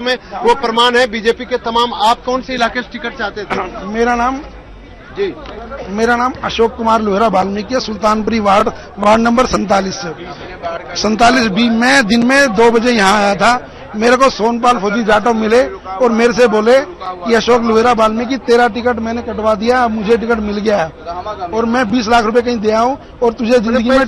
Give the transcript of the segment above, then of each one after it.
में वो प्रमाण है बीजेपी के तमाम। आप कौन से इलाके से टिकट चाहते थे? मेरा नाम अशोक कुमार लोहरा वाल्मीकि है, सुल्तानपुरी वार्ड नंबर 47 बी। मैं दिन में 2 बजे यहाँ आया था। मेरे को सोनपाल फौजी जाटव मिले और मेरे से बोले कि अशोक लोहरा वाल्मीकि तेरा टिकट मैंने कटवा दिया, अब मुझे टिकट मिल गया है और मैं 20 लाख रुपए कहीं दे आऊं और तुझे जिंदगी में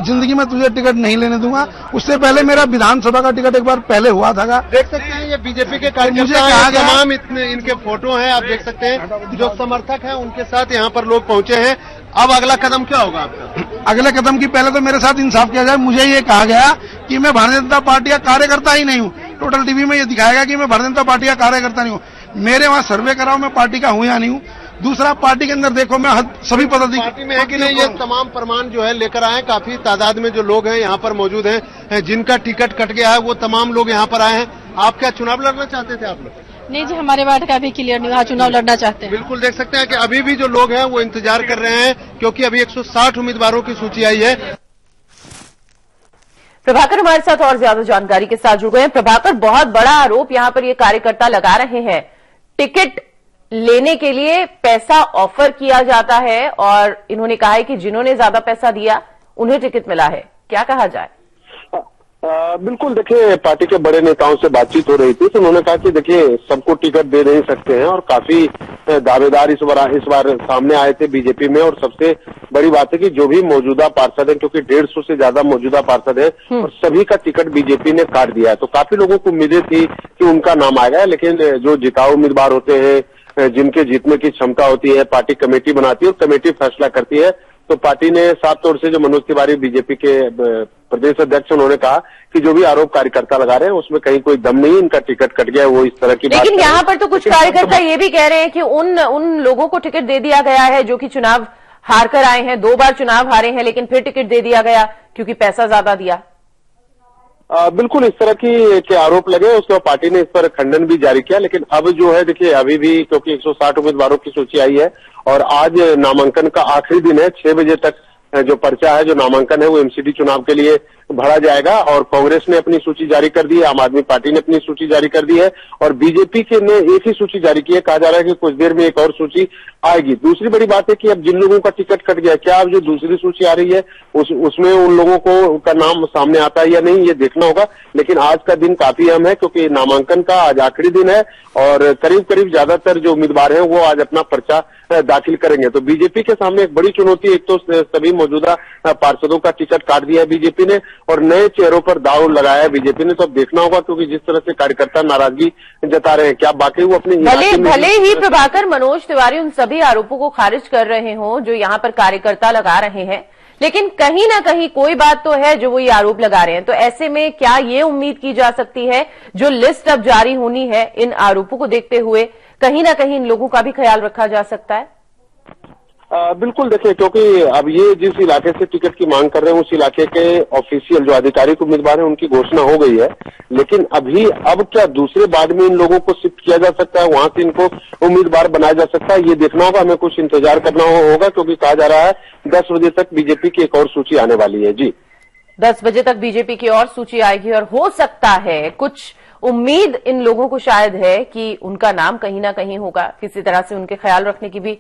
जिंदगी में तुझे टिकट नहीं लेने दूंगा। उससे पहले मेरा विधानसभा का टिकट एक बार पहले हुआ था। देख सकते हैं ये बीजेपी के कार्यकर्ता हैं, तमाम इनके फोटो हैं, आप देख सकते हैं। जो समर्थक हैं उनके साथ यहाँ पर लोग पहुंचे हैं। अब अगला कदम क्या होगा आपका? अगले कदम की पहले तो मेरे साथ इंसाफ किया जाए। मुझे ये कहा गया कि मैं भारतीय जनता पार्टी का कार्यकर्ता ही नहीं हूँ। टोटल टीवी में ये दिखाया गया कि मैं भारतीय जनता पार्टी का कार्यकर्ता नहीं हूँ। मेरे वहाँ सर्वे कराओ मैं पार्टी का हूँ या नहीं हूँ। दूसरा, पार्टी के अंदर देखो मैं सभी पार्टी में है कि नहीं, ये तमाम प्रमाण जो है लेकर आए। काफी तादाद में जो लोग हैं यहाँ पर मौजूद हैं, जिनका टिकट कट गया है वो तमाम लोग यहाँ पर आए हैं। आप क्या चुनाव लड़ना चाहते थे आप लोग? नहीं जी, हमारे वार्ड का अभी क्लियर नहीं हुआ, चुनाव लड़ना चाहते हैं। बिल्कुल देख सकते हैं कि अभी भी जो लोग हैं वो इंतजार कर रहे हैं, क्योंकि अभी 160 उम्मीदवारों की सूची आई है। प्रभाकर हमारे साथ और ज्यादा जानकारी के साथ जुड़ गए हैं। प्रभाकर, बहुत बड़ा आरोप यहाँ पर ये कार्यकर्ता लगा रहे हैं, टिकट लेने के लिए पैसा ऑफर किया जाता है और इन्होंने कहा है कि जिन्होंने ज्यादा पैसा दिया उन्हें टिकट मिला है। क्या कहा जाए? बिल्कुल, देखिए पार्टी के बड़े नेताओं से बातचीत हो रही थी तो उन्होंने कहा कि देखिए सबको टिकट दे नहीं सकते हैं और काफी दावेदार इस बार सामने आए थे बीजेपी में। और सबसे बड़ी बात है कि जो भी मौजूदा पार्षद है, क्योंकि 150 से ज्यादा मौजूदा पार्षद है और सभी का टिकट बीजेपी ने काट दिया है, तो काफी लोगों को उम्मीदें थी कि उनका नाम आएगा। लेकिन जो जिताऊ उम्मीदवार होते हैं, जिनके जीतने की क्षमता होती है, पार्टी कमेटी बनाती है और कमेटी फैसला करती है। तो पार्टी ने साफ तौर से, जो मनोज तिवारी बीजेपी के प्रदेश अध्यक्ष, उन्होंने कहा कि जो भी आरोप कार्यकर्ता लगा रहे हैं उसमें कहीं कोई दम नहीं, इनका टिकट कट गया है, वो इस तरह की बात। लेकिन यहाँ पर तो कुछ कार्यकर्ता ये भी कह रहे हैं कि उन लोगों को टिकट दे दिया गया है जो कि चुनाव हार कर आए हैं, 2 बार चुनाव हारे हैं, लेकिन फिर टिकट दे दिया गया क्योंकि पैसा ज्यादा दिया। बिल्कुल इस तरह के आरोप लगे। उसके बाद पार्टी ने इस पर खंडन भी जारी किया। लेकिन अब जो है, देखिए अभी भी क्योंकि 160 उम्मीदवारों की सूची आई है और आज नामांकन का आखिरी दिन है, 6 बजे तक जो पर्चा है, जो नामांकन है, वो एमसीडी चुनाव के लिए भरा जाएगा। और कांग्रेस ने अपनी सूची जारी कर दी है, आम आदमी पार्टी ने अपनी सूची जारी कर दी है और बीजेपी के ने एक ही सूची जारी की है। कहा जा रहा है कि कुछ देर में एक और सूची आएगी। दूसरी बड़ी बात है कि अब जिन लोगों का टिकट कट गया, क्या अब जो दूसरी सूची आ रही है उसमें उन लोगों का नाम सामने आता है या नहीं, ये देखना होगा। लेकिन आज का दिन काफी अहम है क्योंकि नामांकन का आज आखिरी दिन है और करीब ज्यादातर जो उम्मीदवार हैं वो आज अपना पर्चा दाखिल करेंगे। तो बीजेपी के सामने एक बड़ी चुनौती, एक तो सभी मौजूदा पार्षदों का टिकट काट दिया है बीजेपी ने और नए चेहरों पर दाव लगाया है बीजेपी ने। तो अब देखना होगा, क्योंकि जिस तरह से कार्यकर्ता नाराजगी जता रहे हैं, क्या बाकी वो अपने भले ही प्रभाकर मनोज तिवारी उन सभी आरोपों को खारिज कर रहे हों जो यहाँ पर कार्यकर्ता लगा रहे हैं, लेकिन कहीं ना कहीं कोई बात तो है जो वो ये आरोप लगा रहे हैं। तो ऐसे में क्या ये उम्मीद की जा सकती है, जो लिस्ट अब जारी होनी है, इन आरोपों को देखते हुए कहीं ना कहीं इन लोगों का भी ख्याल रखा जा सकता है? बिल्कुल, देखिए क्योंकि अब ये जिस इलाके से टिकट की मांग कर रहे हैं उस इलाके के ऑफिशियल जो आधिकारिक उम्मीदवार हैं उनकी घोषणा हो गई है। लेकिन अब क्या दूसरे बाद में इन लोगों को शिफ्ट किया जा सकता है, वहां से इनको उम्मीदवार बनाया जा सकता है, ये देखना होगा। हमें कुछ इंतजार करना होगा क्योंकि कहा जा रहा है 10 बजे तक बीजेपी की एक और सूची आने वाली है। जी, 10 बजे तक बीजेपी की और सूची आएगी और हो सकता है, कुछ उम्मीद इन लोगों को शायद है कि उनका नाम कहीं ना कहीं होगा। किसी तरह से उनके ख्याल रखने की भी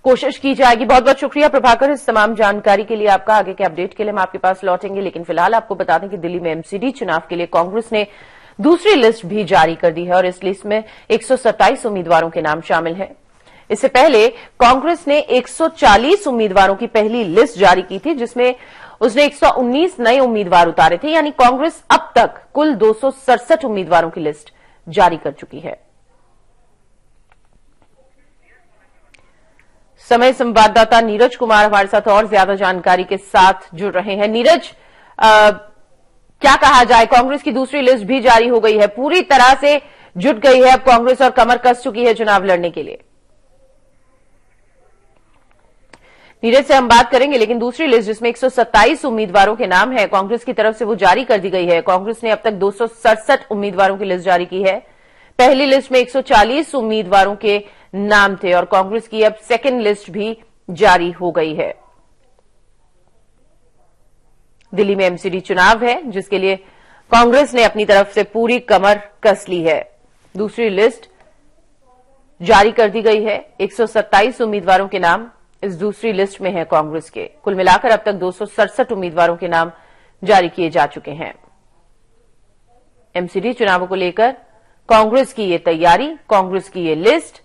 कोशिश की जाएगी। बहुत बहुत शुक्रिया प्रभाकर इस तमाम जानकारी के लिए। आपका आगे के अपडेट के लिए हम आपके पास लौटेंगे, लेकिन फिलहाल आपको बता दें कि दिल्ली में एमसीडी चुनाव के लिए कांग्रेस ने दूसरी लिस्ट भी जारी कर दी है और इस लिस्ट में 127 उम्मीदवारों के नाम शामिल हैं। इससे पहले कांग्रेस ने 140 उम्मीदवारों की पहली लिस्ट जारी की थी, जिसमें उसने 119 नए उम्मीदवार उतारे थे। यानी कांग्रेस अब तक कुल 267 उम्मीदवारों की लिस्ट जारी कर चुकी है। समय संवाददाता नीरज कुमार हमारे साथ और ज्यादा जानकारी के साथ जुड़ रहे हैं। नीरज, क्या कहा जाए, कांग्रेस की दूसरी लिस्ट भी जारी हो गई है, पूरी तरह से जुट गई है अब कांग्रेस और कमर कस चुकी है चुनाव लड़ने के लिए। नीरज से हम बात करेंगे, लेकिन दूसरी लिस्ट जिसमें 127 उम्मीदवारों के नाम है कांग्रेस की तरफ से, वो जारी कर दी गई है। कांग्रेस ने अब तक 267 उम्मीदवारों की लिस्ट जारी की है। पहली लिस्ट में 140 उम्मीदवारों के नाम थे और कांग्रेस की अब सेकंड लिस्ट भी जारी हो गई है। दिल्ली में एमसीडी चुनाव है जिसके लिए कांग्रेस ने अपनी तरफ से पूरी कमर कस ली है। दूसरी लिस्ट जारी कर दी गई है। 127 उम्मीदवारों के नाम इस दूसरी लिस्ट में है कांग्रेस के। कुल मिलाकर अब तक 267 उम्मीदवारों के नाम जारी किए जा चुके हैं। एमसीडी चुनावों को लेकर कांग्रेस की ये तैयारी, कांग्रेस की ये लिस्ट।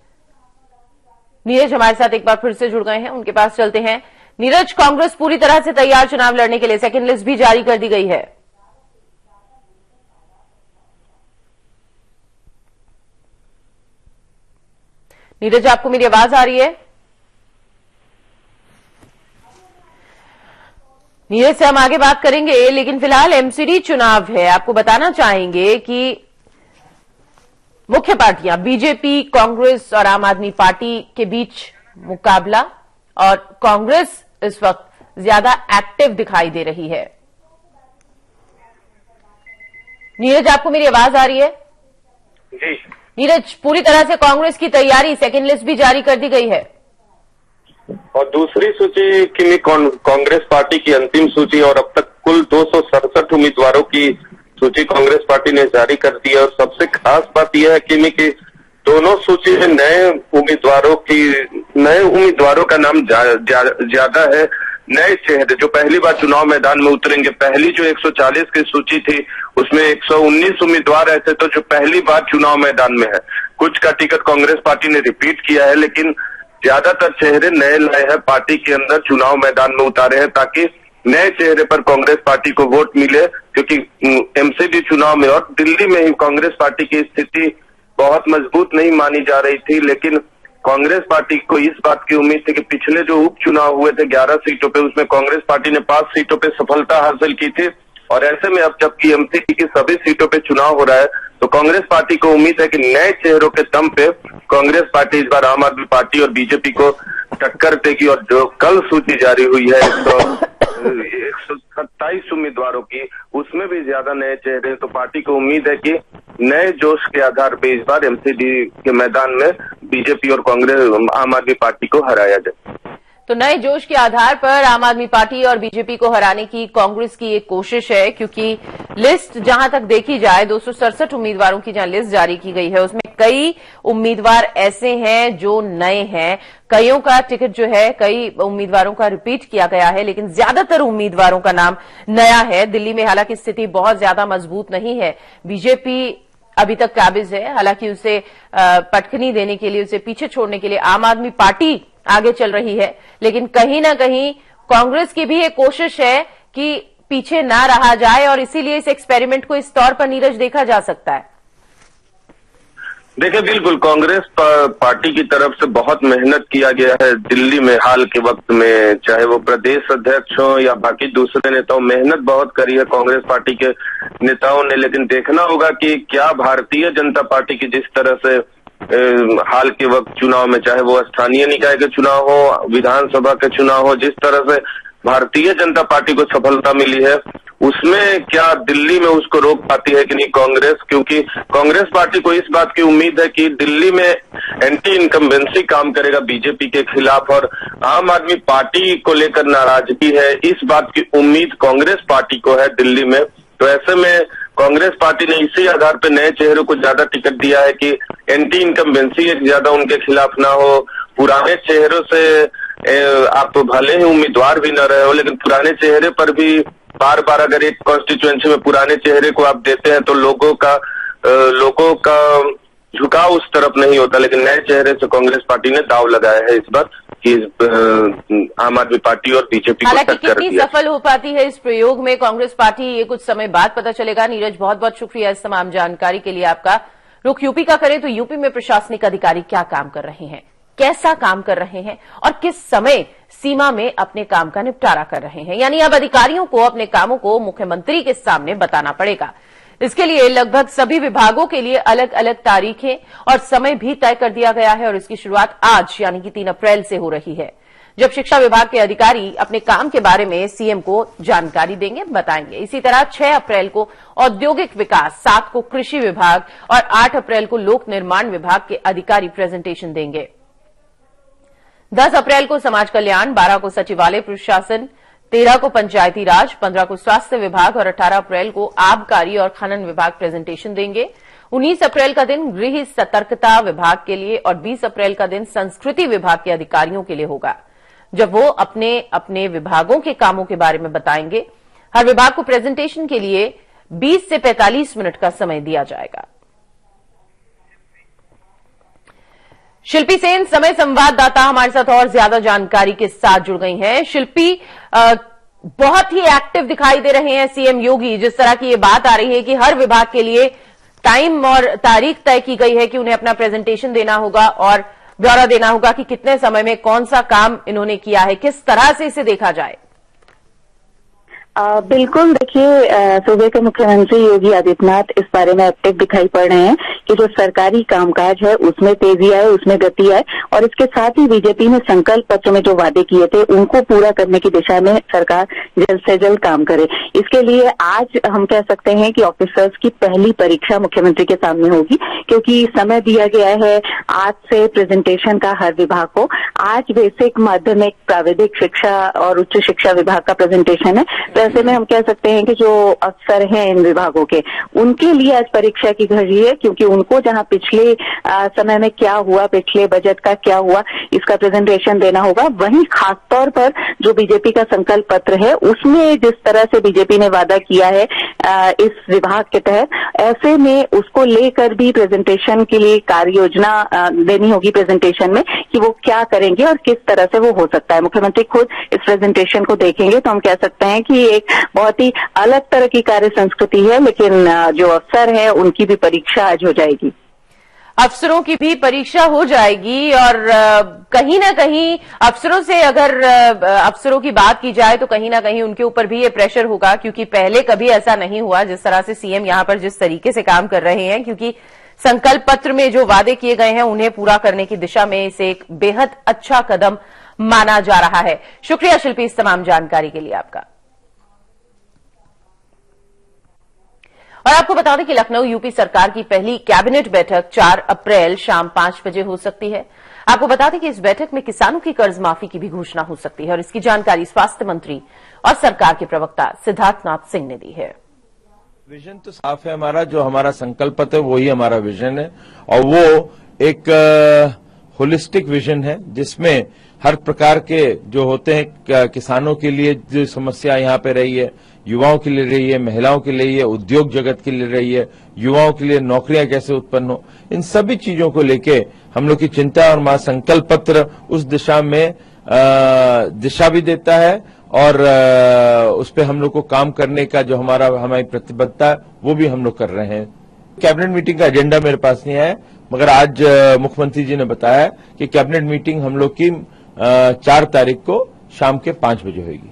नीरज हमारे साथ एक बार फिर से जुड़ गए हैं, उनके पास चलते हैं। नीरज, कांग्रेस पूरी तरह से तैयार चुनाव लड़ने के लिए, सेकंड लिस्ट भी जारी कर दी गई है। नीरज, आपको मेरी आवाज आ रही है? नीरज से हम आगे बात करेंगे, लेकिन फिलहाल एमसीडी चुनाव है। आपको बताना चाहेंगे कि मुख्य पार्टियां बीजेपी, कांग्रेस और आम आदमी पार्टी के बीच मुकाबला, और कांग्रेस इस वक्त ज्यादा एक्टिव दिखाई दे रही है। नीरज, आपको मेरी आवाज आ रही है? जी नीरज, पूरी तरह से कांग्रेस की तैयारी, सेकंड लिस्ट भी जारी कर दी गई है। और दूसरी सूची की कांग्रेस पार्टी की अंतिम सूची, और अब तक कुल 267 उम्मीदवारों की सूची कांग्रेस पार्टी ने जारी कर दी है। और सबसे खास बात यह है कि दोनों सूची में नए उम्मीदवारों का नाम ज्यादा है। नए चेहरे जो पहली बार चुनाव मैदान में उतरेंगे। पहली जो 140 की सूची थी उसमें 119 उम्मीदवार ऐसे तो जो पहली बार चुनाव मैदान में है। कुछ का टिकट कांग्रेस पार्टी ने रिपीट किया है, लेकिन ज्यादातर चेहरे नए लाए हैं, पार्टी के अंदर चुनाव मैदान में उतारे हैं ताकि नए चेहरे पर कांग्रेस पार्टी को वोट मिले। क्योंकि एमसीडी चुनाव में और दिल्ली में ही कांग्रेस पार्टी की स्थिति बहुत मजबूत नहीं मानी जा रही थी, लेकिन कांग्रेस पार्टी को इस बात की उम्मीद थी कि पिछले जो उपचुनाव हुए थे 11 सीटों पे, उसमें कांग्रेस पार्टी ने 5 सीटों पे सफलता हासिल की थी। और ऐसे में अब जबकि एमसीडी की सभी सीटों पे चुनाव हो रहा है तो कांग्रेस पार्टी को उम्मीद है कि नए चेहरों के दम पे कांग्रेस पार्टी इस बार आम आदमी पार्टी और बीजेपी को टक्कर देगी। और जो कल सूची जारी हुई है 127 उम्मीदवारों की, उसमें भी ज्यादा नए चेहरे, तो पार्टी को उम्मीद है कि नए जोश के आधार पे इस बार एमसीडी के मैदान में बीजेपी और कांग्रेस आम आदमी पार्टी को हराया जाए। तो नए जोश के आधार पर आम आदमी पार्टी और बीजेपी को हराने की कांग्रेस की एक कोशिश है, क्योंकि लिस्ट जहां तक देखी जाए 267 उम्मीदवारों की जहां लिस्ट जारी की गई है उसमें कई उम्मीदवार ऐसे हैं जो नए हैं। कईयों का टिकट जो है, कई उम्मीदवारों का रिपीट किया गया है, लेकिन ज्यादातर उम्मीदवारों का नाम नया है। दिल्ली में हालांकि स्थिति बहुत ज्यादा मजबूत नहीं है। बीजेपी अभी तक काबिज है, हालांकि उसे पटखनी देने के लिए, उसे पीछे छोड़ने के लिए आम आदमी पार्टी आगे चल रही है। लेकिन कहीं ना कहीं कांग्रेस की भी एक कोशिश है कि पीछे ना रहा जाए, और इसीलिए इस एक्सपेरिमेंट को इस तौर पर नीरज देखा जा सकता है। देखिए, बिल्कुल कांग्रेस पार्टी की तरफ से बहुत मेहनत किया गया है दिल्ली में हाल के वक्त में, चाहे वो प्रदेश अध्यक्ष हो या बाकी दूसरे नेताओं, मेहनत बहुत करी है कांग्रेस पार्टी के नेताओं ने। लेकिन देखना होगा कि क्या भारतीय जनता पार्टी की जिस तरह से हाल के वक्त चुनाव में, चाहे वो स्थानीय निकाय के चुनाव हो, विधानसभा के चुनाव हो, जिस तरह से भारतीय जनता पार्टी को सफलता मिली है, उसमें क्या दिल्ली में उसको रोक पाती है कि नहीं कांग्रेस। क्योंकि कांग्रेस पार्टी को इस बात की उम्मीद है कि दिल्ली में एंटी इनकम्बेंसी काम करेगा बीजेपी के खिलाफ, और आम आदमी पार्टी को लेकर नाराजगी है, इस बात की उम्मीद कांग्रेस पार्टी को है दिल्ली में। तो ऐसे में कांग्रेस पार्टी ने इसी आधार पर नए चेहरों को ज्यादा टिकट दिया है कि एंटी इनकम्बेंसी एक ज्यादा उनके खिलाफ ना हो। पुराने चेहरों से आप भले ही उम्मीदवार भी न रहे हो, लेकिन पुराने चेहरे पर भी बार बार अगर एक कॉन्स्टिट्यूएंसी में पुराने चेहरे को आप देते हैं तो लोगों का झुकाव उस तरफ नहीं होता। लेकिन नए चेहरे से कांग्रेस पार्टी ने दाव लगाया है इस बार कि आम आदमी पार्टी और बीजेपी को टक्कर कितनी सफल हो पाती है इस प्रयोग में कांग्रेस पार्टी, ये कुछ समय बाद पता चलेगा। नीरज, बहुत बहुत शुक्रिया इस तमाम जानकारी के लिए आपका। रुख यूपी का करें तो यूपी में प्रशासनिक अधिकारी क्या काम कर रहे हैं, कैसा काम कर रहे हैं और किस समय सीमा में अपने काम का निपटारा कर रहे हैं। यानी अब अधिकारियों को अपने कामों को मुख्यमंत्री के सामने बताना पड़ेगा। इसके लिए लगभग सभी विभागों के लिए अलग अलग तारीखें और समय भी तय कर दिया गया है, और इसकी शुरुआत आज यानी कि 3 अप्रैल से हो रही है, जब शिक्षा विभाग के अधिकारी अपने काम के बारे में सीएम को जानकारी देंगे, बताएंगे। इसी तरह 6 अप्रैल को औद्योगिक विकास, 7 को कृषि विभाग और 8 अप्रैल को लोक निर्माण विभाग के अधिकारी प्रेजेंटेशन देंगे। 10 अप्रैल को समाज कल्याण, 12 को सचिवालय प्रशासन, 13 को पंचायती राज, 15 को स्वास्थ्य विभाग और 18 अप्रैल को आबकारी और खनन विभाग प्रेजेंटेशन देंगे। 19 अप्रैल का दिन गृह सतर्कता विभाग के लिए और 20 अप्रैल का दिन संस्कृति विभाग के अधिकारियों के लिए होगा, जब वो अपने अपने विभागों के कामों के बारे में बताएंगे। हर विभाग को प्रेजेंटेशन के लिए 20 से 45 मिनट का समय दिया जाएगा। शिल्पी सेन, समय संवाददाता, हमारे साथ और ज्यादा जानकारी के साथ जुड़ गई हैं। शिल्पी, बहुत ही एक्टिव दिखाई दे रहे हैं सीएम योगी। जिस तरह की ये बात आ रही है कि हर विभाग के लिए टाइम और तारीख तय की गई है कि उन्हें अपना प्रेजेंटेशन देना होगा और ब्यौरा देना होगा कि कितने समय में कौन सा काम इन्होंने किया है, किस तरह से इसे देखा जाए। बिल्कुल, देखिए, सूबे के मुख्यमंत्री योगी आदित्यनाथ इस बारे में एक्टिव दिखाई पड़ रहे हैं कि जो सरकारी कामकाज है उसमें तेजी आए, उसमें गति आए और इसके साथ ही बीजेपी ने संकल्प पत्र में जो वादे किए थे उनको पूरा करने की दिशा में सरकार जल्द से जल्द काम करे। इसके लिए आज हम कह सकते हैं कि ऑफिसर्स की पहली परीक्षा मुख्यमंत्री के सामने होगी, क्योंकि समय दिया गया है आज से प्रेजेंटेशन का हर विभाग को। आज बेसिक, माध्यमिक, प्राविधिक शिक्षा और उच्च शिक्षा विभाग का प्रेजेंटेशन है। ऐसे में हम कह सकते हैं कि जो अफसर हैं इन विभागों के, उनके लिए आज परीक्षा की घड़ी है, क्योंकि उनको जहां पिछले समय में क्या हुआ, पिछले बजट का क्या हुआ, इसका प्रेजेंटेशन देना होगा। वहीं खासतौर पर जो बीजेपी का संकल्प पत्र है उसमें जिस तरह से बीजेपी ने वादा किया है इस विभाग के तहत, ऐसे में उसको लेकर भी प्रेजेंटेशन के लिए कार्य योजना देनी होगी प्रेजेंटेशन में कि वो क्या करेंगे और किस तरह से वो हो सकता है। मुख्यमंत्री खुद इस प्रेजेंटेशन को देखेंगे तो हम कह सकते हैं कि एक बहुत ही अलग तरह की कार्य संस्कृति है, लेकिन जो अफसर है उनकी भी परीक्षा आज हो जाएगी। अफसरों की भी परीक्षा हो जाएगी और कहीं ना कहीं अफसरों से, अगर अफसरों की बात की जाए तो कहीं ना कहीं उनके ऊपर भी ये प्रेशर होगा, क्योंकि पहले कभी ऐसा नहीं हुआ जिस तरह से सीएम यहां पर जिस तरीके से काम कर रहे हैं, क्योंकि संकल्प पत्र में जो वादे किए गए हैं उन्हें पूरा करने की दिशा में इसे एक बेहद अच्छा कदम माना जा रहा है। शुक्रिया शिल्पी इस तमाम जानकारी के लिए आपका। और आपको बता दें कि लखनऊ यूपी सरकार की पहली कैबिनेट बैठक 4 अप्रैल शाम 5 बजे हो सकती है। आपको बता दें कि इस बैठक में किसानों की कर्ज माफी की भी घोषणा हो सकती है और इसकी जानकारी स्वास्थ्य मंत्री और सरकार के प्रवक्ता सिद्धार्थनाथ सिंह ने दी है। विजन तो साफ है हमारा, जो हमारा संकल्प है वही हमारा विजन है और वो एक होलिस्टिक विजन है जिसमें हर प्रकार के जो होते हैं किसानों के लिए जो समस्या यहाँ पे रही है, युवाओं के लिए रही है, महिलाओं के लिए है, उद्योग जगत के लिए रही है, युवाओं के लिए नौकरियां कैसे उत्पन्न हो, इन सभी चीजों को लेके हम लोग की चिंता और हमारा संकल्प पत्र उस दिशा में दिशा भी देता है और उस पर हम लोग को काम करने का जो हमारी प्रतिबद्धता है वो भी हम लोग कर रहे हैं। कैबिनेट मीटिंग का एजेंडा मेरे पास नहीं है, मगर आज मुख्यमंत्री जी ने बताया कि कैबिनेट मीटिंग हम लोग की 4 तारीख को शाम के 5 बजे होगी।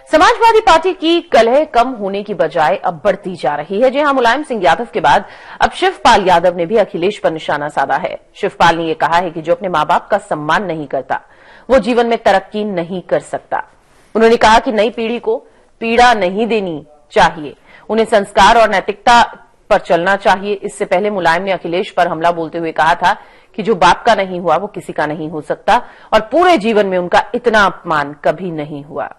समाजवादी पार्टी की कलह कम होने की बजाय अब बढ़ती जा रही है। जी हां, मुलायम सिंह यादव के बाद अब शिवपाल यादव ने भी अखिलेश पर निशाना साधा है। शिवपाल ने यह कहा है कि जो अपने मां बाप का सम्मान नहीं करता वो जीवन में तरक्की नहीं कर सकता। उन्होंने कहा कि नई पीढ़ी को पीड़ा नहीं देनी चाहिए, उन्हें संस्कार और नैतिकता पर चलना चाहिए। इससे पहले मुलायम ने अखिलेश पर हमला बोलते हुए कहा था कि जो बाप का नहीं हुआ वो किसी का नहीं हो सकता और पूरे जीवन में उनका इतना अपमान कभी नहीं हुआ।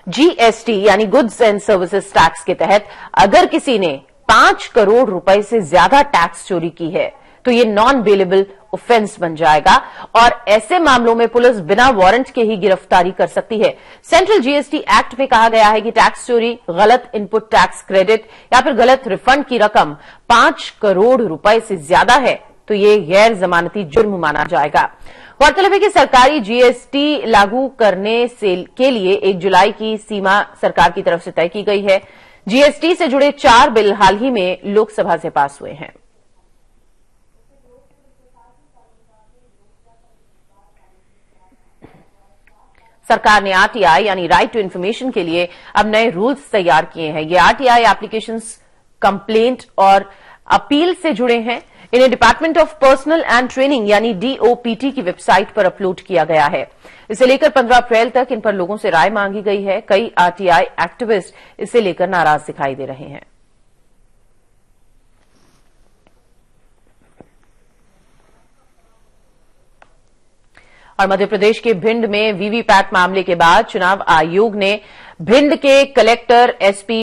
जीएसटी यानी गुड्स एंड सर्विसेज टैक्स के तहत अगर किसी ने 5 करोड़ रुपए से ज्यादा टैक्स चोरी की है तो ये नॉन बेलेबल ऑफेंस बन जाएगा और ऐसे मामलों में पुलिस बिना वारंट के ही गिरफ्तारी कर सकती है। सेंट्रल जीएसटी एक्ट में कहा गया है कि टैक्स चोरी, गलत इनपुट टैक्स क्रेडिट या फिर गलत रिफंड की रकम 5 करोड़ रुपए से ज्यादा है तो ये गैर जमानती जुर्म माना जाएगा। गौरतलब है कि सरकारी जीएसटी लागू करने के लिए 1 जुलाई की सीमा सरकार की तरफ से तय की गई है। जीएसटी से जुड़े 4 बिल हाल ही में लोकसभा से पास हुए हैं। सरकार ने आरटीआई यानी राइट टू इन्फॉर्मेशन के लिए अब नए रूल्स तैयार किए हैं। ये आरटीआई एप्लीकेशंस कंप्लेंट और अपील से जुड़े हैं। इन्हें department of personal and training यानी डीओपीटी की वेबसाइट पर अपलोड किया गया है। इसे लेकर 15 अप्रैल तक इन पर लोगों से राय मांगी गई है। कई आरटीआई एक्टिविस्ट इसे लेकर नाराज दिखाई दे रहे हैं। और मध्य प्रदेश के भिंड में वीवीपैट मामले के बाद चुनाव आयोग ने भिंड के कलेक्टर, एसपी,